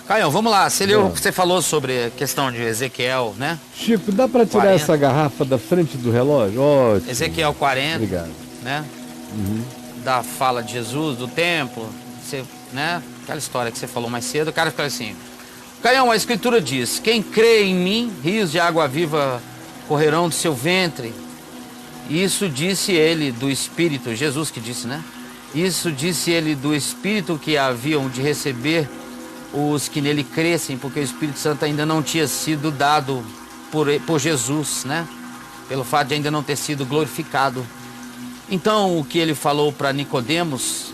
Caião, vamos lá. Você falou sobre a questão de Ezequiel, né? Chico, dá para tirar 40. essa garrafa da frente do relógio? Ótimo. Ezequiel 40. Obrigado. Né? Da fala de Jesus, do templo, né? Aquela história que você falou mais cedo. O cara fica assim: Caião, a escritura diz: quem crê em mim, rios de água viva correrão do seu ventre. Isso disse ele do Espírito, Jesus que disse, né? Isso disse ele do Espírito que haviam de receber os que nele crescem, porque o Espírito Santo ainda não tinha sido dado por Jesus, né? Pelo fato de ainda não ter sido glorificado. Então, o que ele falou para Nicodemos,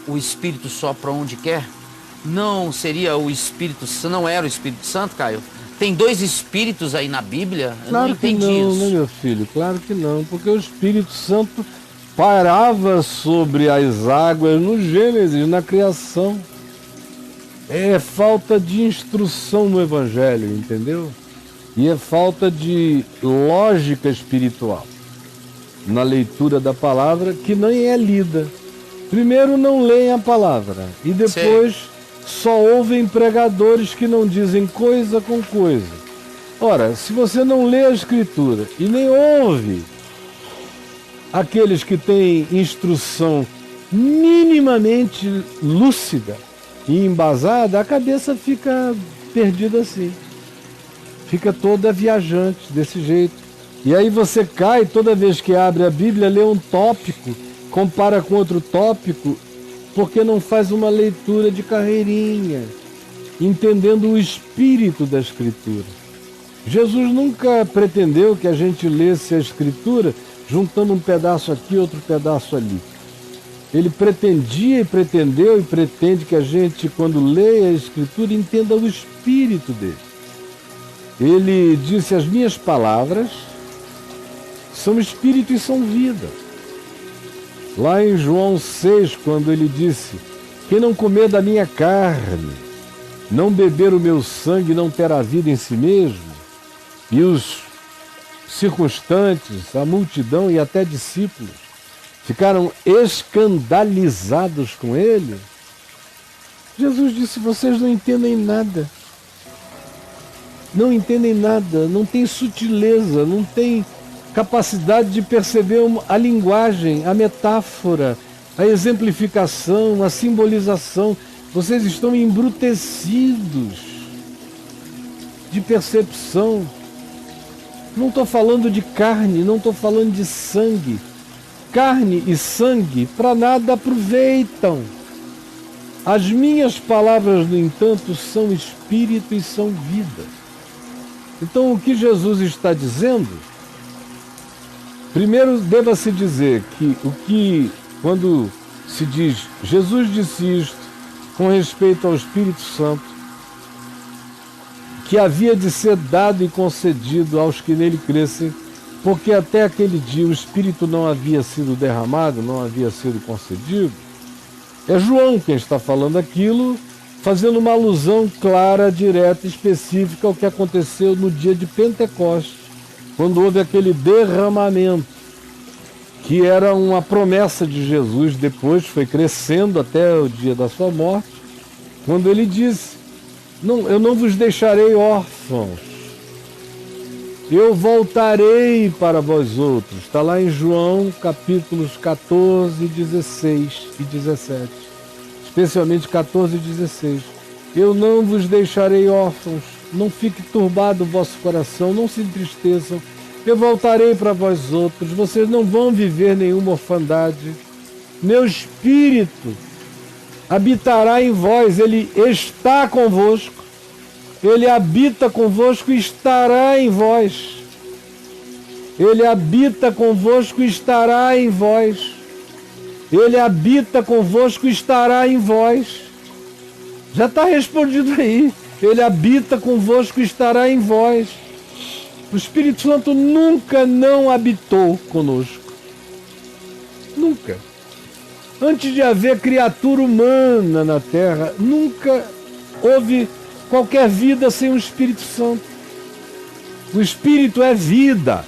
o Espírito sopra onde quer, não seria o Espírito, não era o Espírito Santo, Caio? Tem dois Espíritos aí na Bíblia? Eu claro não entendi que não, isso. né, meu filho? Claro que não, porque o Espírito Santo pairava sobre as águas no Gênesis, na criação. É falta de instrução no Evangelho, entendeu? E é falta de lógica espiritual na leitura da palavra, que nem é lida. Primeiro não leem a palavra e depois só ouvem pregadores que não dizem coisa com coisa. Ora, se você não lê a Escritura e nem ouve aqueles que têm instrução minimamente lúcida e embasada, a cabeça fica perdida assim. Fica toda viajante desse jeito. E aí você cai toda vez que abre a Bíblia, lê um tópico, compara com outro tópico, porque não faz uma leitura de carreirinha, entendendo o espírito da Escritura. Jesus nunca pretendeu que a gente lesse a Escritura juntando um pedaço aqui, outro pedaço ali. Ele pretendia e pretendeu e pretende que a gente, quando leia a Escritura, entenda o espírito dele. Ele disse: as minhas palavras são espírito e são vida. Lá em João 6, quando ele disse: quem não comer da minha carne, não beber o meu sangue, não terá vida em si mesmo. E os circunstantes, a multidão e até discípulos ficaram escandalizados com ele. Jesus disse: vocês não entendem nada. Não entendem nada, não tem sutileza, não tem capacidade de perceber a linguagem, a metáfora, a exemplificação, a simbolização. Vocês estão embrutecidos de percepção. Não estou falando de carne, não estou falando de sangue. Carne e sangue para nada aproveitam. As minhas palavras, no entanto, são espírito e são vida. Então, o que Jesus está dizendo, primeiro deva-se dizer que quando se diz Jesus disse isto com respeito ao Espírito Santo, que havia de ser dado e concedido aos que nele crescem, porque até aquele dia o Espírito não havia sido derramado, não havia sido concedido. É João quem está falando aquilo, fazendo uma alusão clara, direta, específica ao que aconteceu no dia de Pentecostes, quando houve aquele derramamento, que era uma promessa de Jesus, depois foi crescendo até o dia da sua morte, quando ele disse: eu não vos deixarei órfãos, eu voltarei para vós outros. Está lá em João, capítulos 14, 16 e 17. Especialmente 14 e 16. Eu não vos deixarei órfãos, não fique turbado o vosso coração, não se entristeçam. Eu voltarei para vós outros, vocês não vão viver nenhuma orfandade. Meu Espírito habitará em vós, ele está convosco, ele habita convosco e estará em vós. Ele habita convosco e estará em vós. Ele habita convosco e estará em vós. Já está respondido aí. Ele habita convosco e estará em vós. O Espírito Santo nunca não habitou conosco. Nunca. Antes de haver criatura humana na terra, nunca houve qualquer vida sem o Espírito Santo. O Espírito é vida.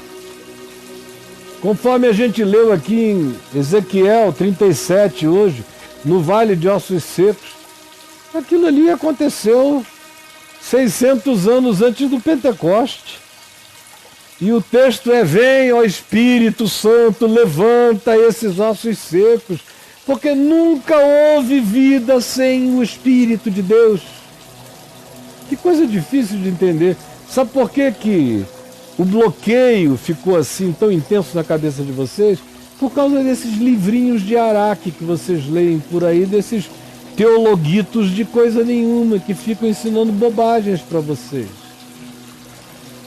Conforme a gente leu aqui em Ezequiel 37 hoje, no Vale de Ossos Secos, Aquilo ali aconteceu 600 anos antes do Pentecoste. E o texto é: vem, ó Espírito Santo, levanta esses ossos secos, porque nunca houve vida sem o Espírito de Deus. Que coisa difícil de entender. Sabe por que o bloqueio ficou assim tão intenso na cabeça de vocês? Por causa desses livrinhos de Araque que vocês leem por aí, desses teologuitos de coisa nenhuma, que ficam ensinando bobagens para vocês.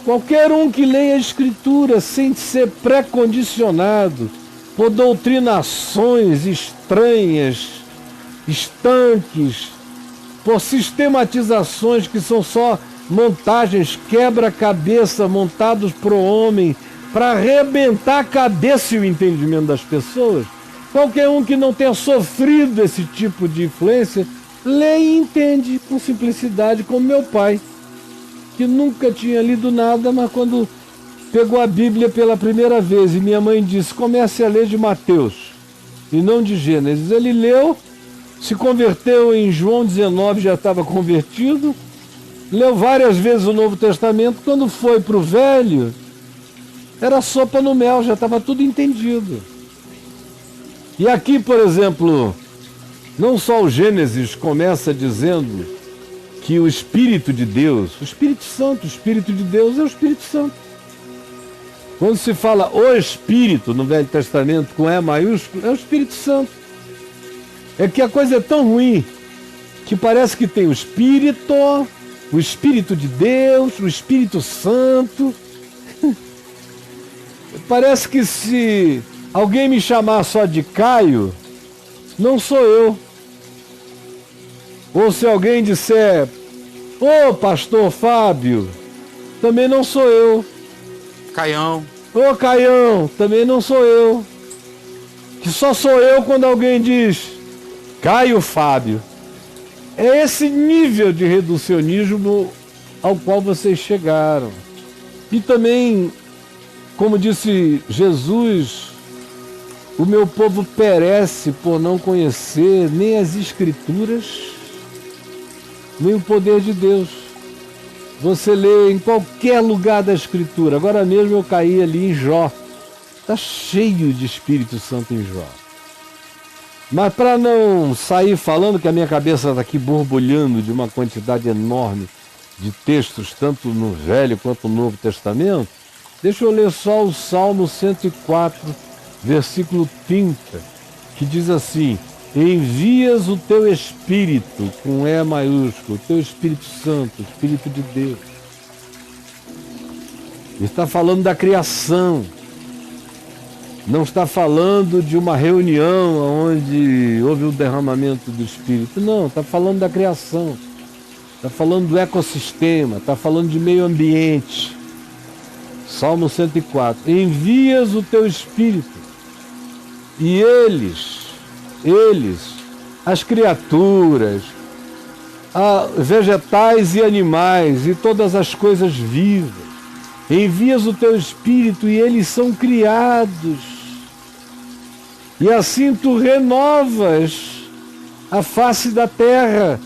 Qualquer um que leia a Escritura sem ser pré-condicionado por doutrinações estranhas, estanques, por sistematizações que são só montagens, quebra-cabeça montados pro homem para arrebentar a cabeça e o entendimento das pessoas. Qualquer um que não tenha sofrido esse tipo de influência, lê e entende com simplicidade, como meu pai, que nunca tinha lido nada, mas quando pegou a Bíblia pela primeira vez e minha mãe disse: comece a ler de Mateus e não de Gênesis, ele leu, se converteu em João 19, já estava convertido, leu várias vezes o Novo Testamento. Quando foi para o Velho, era sopa no mel, já estava tudo entendido. E aqui, por exemplo, não só o Gênesis começa dizendo que o Espírito de Deus, o Espírito Santo, o Espírito de Deus é o Espírito Santo. Quando se fala o Espírito no Velho Testamento com E maiúsculo, é o Espírito Santo. É que a coisa é tão ruim que parece que tem o Espírito de Deus, o Espírito Santo. Parece que se alguém me chamar só de Caio, não sou eu. Ou se alguém disser: ô pastor Fábio, também não sou eu. Caião. Ô Caião, também não sou eu. Que só sou eu quando alguém diz Caio Fábio. É esse nível de reducionismo ao qual vocês chegaram. E também, como disse Jesus, o meu povo perece por não conhecer nem as Escrituras, nem o poder de Deus. Você lê em qualquer lugar da Escritura. Agora mesmo eu caí ali em Jó. Está cheio de Espírito Santo em Jó. Mas para não sair falando que a minha cabeça está aqui borbulhando de uma quantidade enorme de textos, tanto no Velho quanto no Novo Testamento, deixa eu ler só o Salmo 104, versículo 30, que diz assim: envias o teu Espírito, com E maiúsculo, o teu Espírito Santo, o Espírito de Deus. Ele está falando da criação. Não está falando de uma reunião onde houve o derramamento do Espírito. Não, está falando da criação. Está falando do ecossistema, está falando de meio ambiente. Salmo 104. Envias o teu Espírito e eles, as criaturas, vegetais e animais e todas as coisas vivas, envias o teu Espírito e eles são criados. E assim tu renovas a face da terra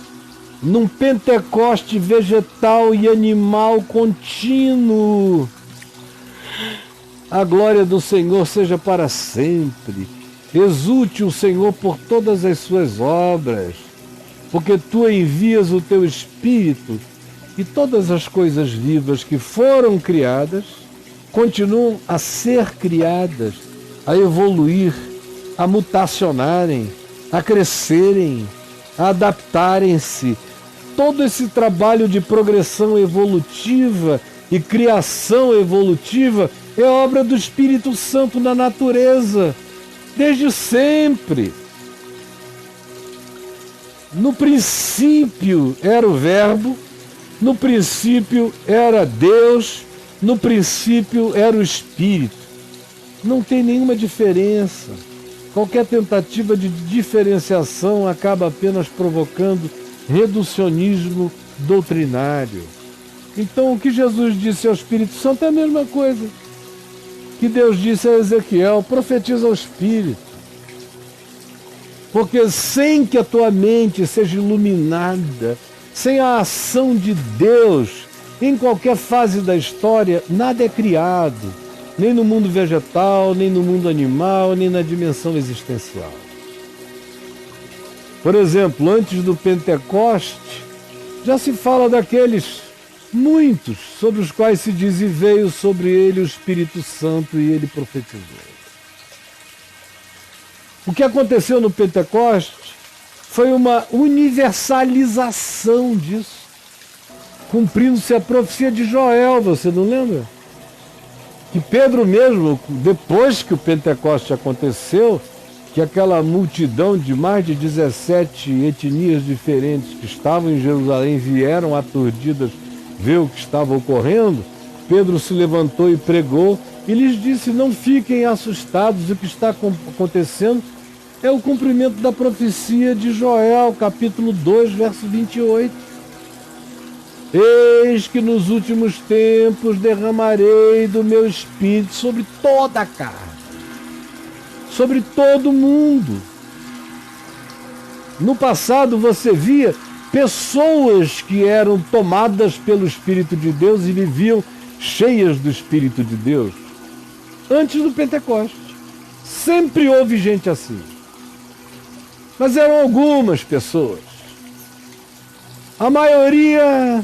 num Pentecoste vegetal e animal contínuo. A glória do Senhor seja para sempre. Exulte o Senhor por todas as suas obras, porque tu envias o teu Espírito e todas as coisas vivas que foram criadas continuam a ser criadas, a evoluir, a mutacionarem, a crescerem, a adaptarem-se. Todo esse trabalho de progressão evolutiva e criação evolutiva é obra do Espírito Santo na natureza, desde sempre. No princípio era o Verbo, no princípio era Deus, no princípio era o Espírito. Não tem nenhuma diferença. Qualquer tentativa de diferenciação acaba apenas provocando reducionismo doutrinário. Então o que Jesus disse ao Espírito Santo é a mesma coisa que Deus disse a Ezequiel: profetiza ao Espírito. Porque sem que a tua mente seja iluminada, sem a ação de Deus, em qualquer fase da história, nada é criado, nem no mundo vegetal, nem no mundo animal, nem na dimensão existencial. Por exemplo, antes do Pentecoste, já se fala daqueles muitos sobre os quais se diz: e veio sobre ele o Espírito Santo e ele profetizou. O que aconteceu no Pentecoste foi uma universalização disso, cumprindo-se a profecia de Joel, você não lembra? Que Pedro mesmo, depois que o Pentecoste aconteceu, que aquela multidão de mais de 17 etnias diferentes que estavam em Jerusalém vieram aturdidas ver o que estava ocorrendo, Pedro se levantou e pregou e lhes disse: não fiquem assustados, o que está acontecendo é o cumprimento da profecia de Joel, capítulo 2, verso 28. Eis que nos últimos tempos derramarei do meu espírito sobre toda a carne, sobre todo mundo. No passado você via pessoas que eram tomadas pelo Espírito de Deus e viviam cheias do Espírito de Deus. Antes do Pentecoste, sempre houve gente assim. Mas eram algumas pessoas. A maioria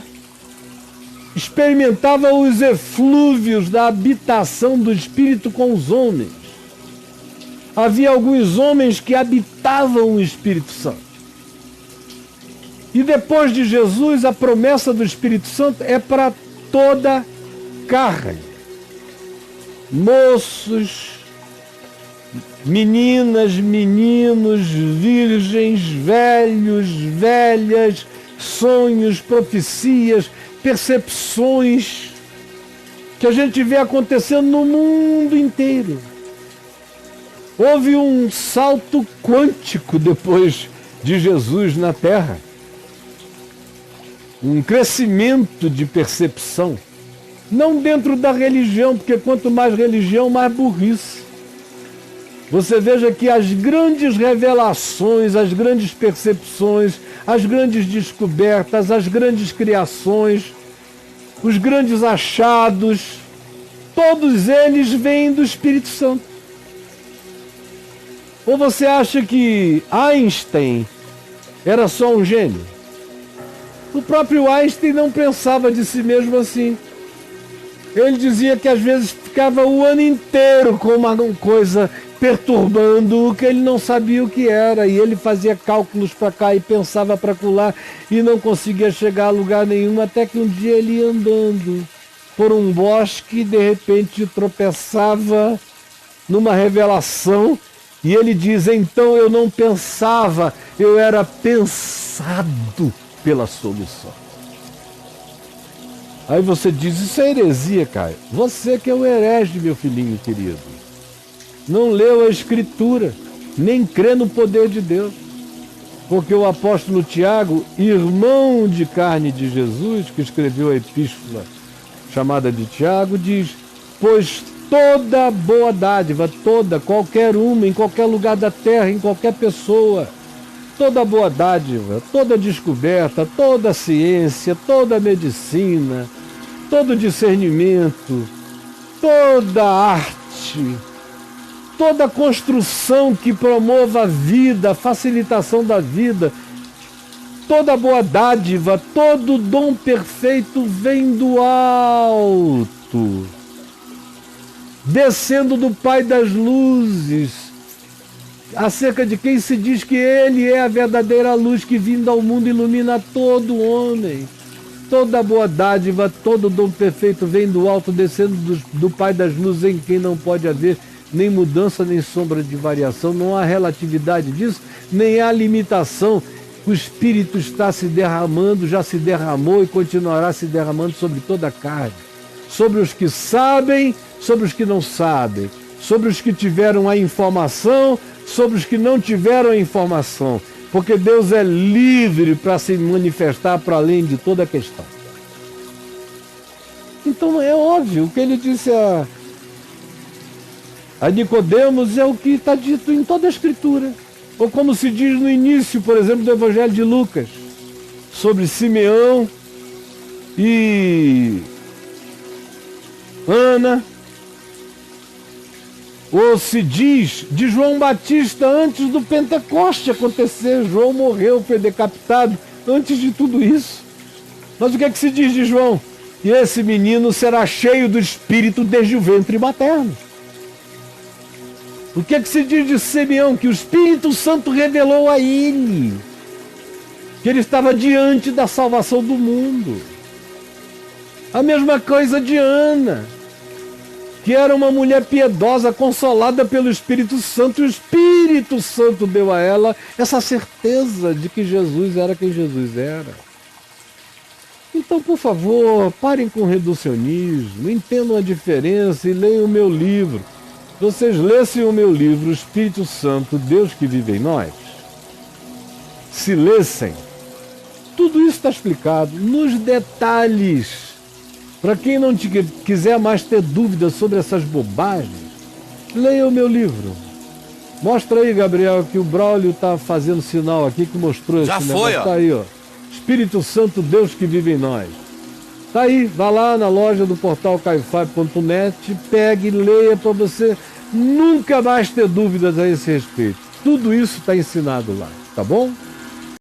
experimentava os eflúvios da habitação do Espírito com os homens. Havia alguns homens que habitavam o Espírito Santo. E depois de Jesus, a promessa do Espírito Santo é para toda carne. Moços, meninas, meninos, virgens, velhos, velhas, sonhos, profecias, percepções que a gente vê acontecendo no mundo inteiro. Houve um salto quântico depois de Jesus na Terra. Um crescimento de percepção. Não dentro da religião, porque quanto mais religião, mais burrice. Você veja que as grandes revelações, as grandes percepções, as grandes descobertas, as grandes criações, os grandes achados, todos eles vêm do Espírito Santo. Ou você acha que Einstein era só um gênio? O próprio Einstein não pensava de si mesmo assim. Ele dizia que às vezes ficava o ano inteiro com uma coisa perturbando que ele não sabia o que era, e ele fazia cálculos para cá e pensava para acolá e não conseguia chegar a lugar nenhum, até que um dia ele ia andando por um bosque e de repente tropeçava numa revelação, e ele diz: então eu não pensava, eu era pensado pela solução. Aí você diz: isso é heresia, Caio. Você que é o herege, meu filhinho querido. Não leu a Escritura, nem crê no poder de Deus. Porque o apóstolo Tiago, irmão de carne de Jesus, que escreveu a epístola chamada de Tiago, diz: pois toda boa dádiva, toda, qualquer uma, em qualquer lugar da terra, em qualquer pessoa, toda boa dádiva, toda descoberta, toda ciência, toda medicina, todo discernimento, toda arte, toda construção que promova a vida, a facilitação da vida, toda boa dádiva, todo dom perfeito vem do alto, descendo do Pai das luzes, acerca de quem se diz que ele é a verdadeira luz que vindo ao mundo ilumina todo homem. Toda boa dádiva, todo dom perfeito vem do alto, descendo do Pai das luzes, em quem não pode haver nem mudança, nem sombra de variação. Não há relatividade disso, nem há limitação. O Espírito está se derramando, já se derramou e continuará se derramando sobre toda a carne. Sobre os que sabem, sobre os que não sabem. Sobre os que tiveram a informação, sobre os que não tiveram a informação. Porque Deus é livre para se manifestar para além de toda a questão. Então é óbvio, o que ele disse a Nicodemos é o que está dito em toda a Escritura. Ou como se diz no início, por exemplo, do Evangelho de Lucas, sobre Simeão e Ana. Ou se diz de João Batista antes do Pentecoste acontecer. João morreu, foi decapitado antes de tudo isso. Mas o que é que se diz de João? E esse menino será cheio do Espírito desde o ventre materno. O que é que se diz de Simeão? Que o Espírito Santo revelou a ele que ele estava diante da salvação do mundo. A mesma coisa de Ana, que era uma mulher piedosa, consolada pelo Espírito Santo, e o Espírito Santo deu a ela essa certeza de que Jesus era quem Jesus era. Então, por favor, parem com o reducionismo, entendam a diferença e leiam o meu livro. Se vocês lessem o meu livro, O Espírito Santo, Deus que vive em nós, se lessem, tudo isso está explicado nos detalhes. Para quem não quiser mais ter dúvidas sobre essas bobagens, leia o meu livro. Mostra aí, Gabriel, que o Braulio está fazendo sinal aqui que mostrou Já esse foi, negócio. ó. Está aí, ó. Espírito Santo, Deus que vive em nós. Está aí, vá lá na loja do portal caifab.net, pegue e leia para você nunca mais ter dúvidas a esse respeito. Tudo isso está ensinado lá, tá bom?